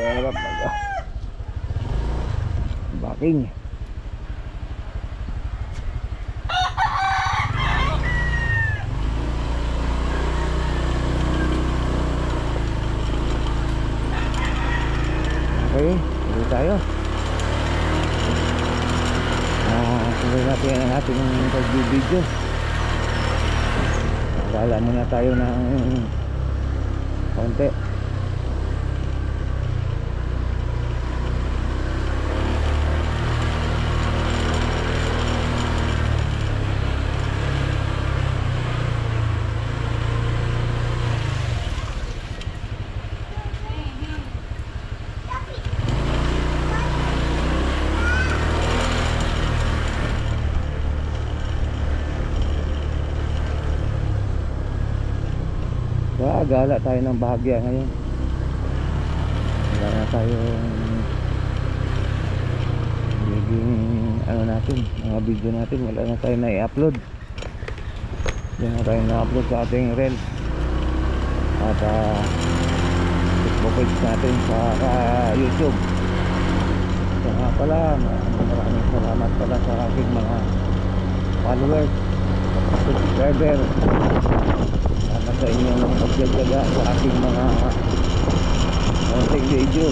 Harap backing. Okay, tuloy tayo. Tuloy natin ang ating pag-video. Gala muna tayo ng konti. Gala tayo ng bahagya ngayon. Wala na tayong magiging ano natin, mga video natin wala na tayo na i-upload. Yan na tayo na-upload sa ating reel at Facebook page natin sa YouTube. Kaya nga pala, maraming salamat pala sa aking mga followers, subscriber. Salamat sa inyong pagdadaga sa aking mga video.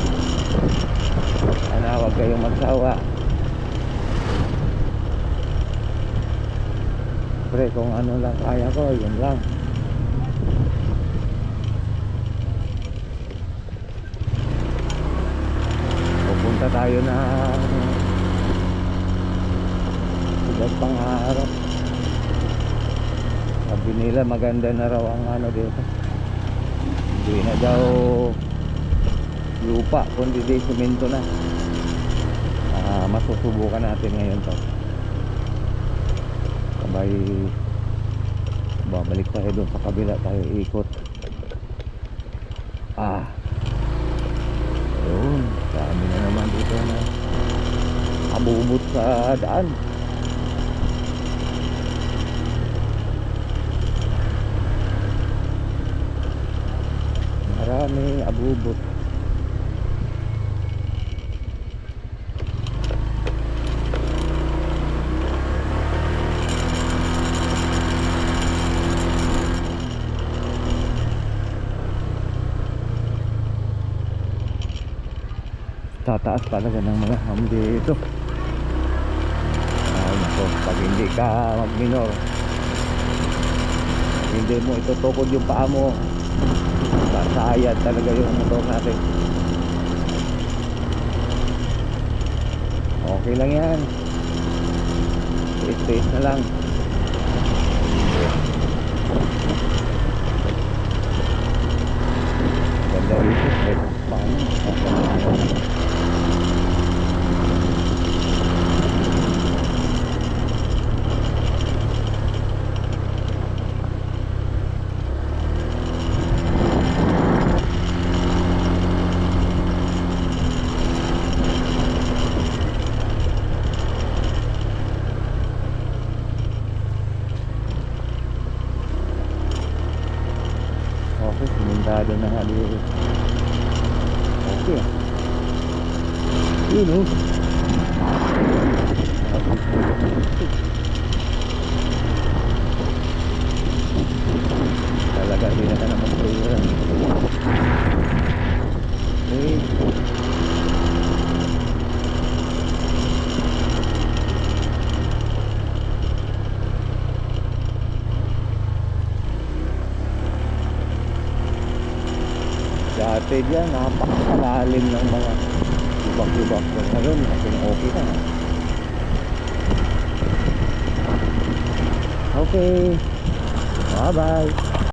Sana huwag kayong magsawa. Pre, kung ano lang kaya ko, yun lang. Pupunta tayo na sigat pangarap. Sabi nila maganda na raw ang ano dito. Hindi na daw lupa, kundi di semento na. Masusubukan natin ngayon to. Sabay babalik tayo doon sa kabila, tayo ikot. Yun, sabi na naman dito na abubot sa daan. Marami abubot. Tataas talaga ng mga ham dito. Ay nako, pag hindi ka mag-minor, hindi mo itutukod yung paa mo, sasayad talaga yung motor natin. Okay lang yan, space na lang. Ganda rito, paano? Okay, simintado na nga dito. Okay. Yun o. Talaga, hindi na ka na mag-playran. Okay. Dati dyan, napakalalim ng mga ibak-ibak. Ngayon, okay na. Okay, bye bye.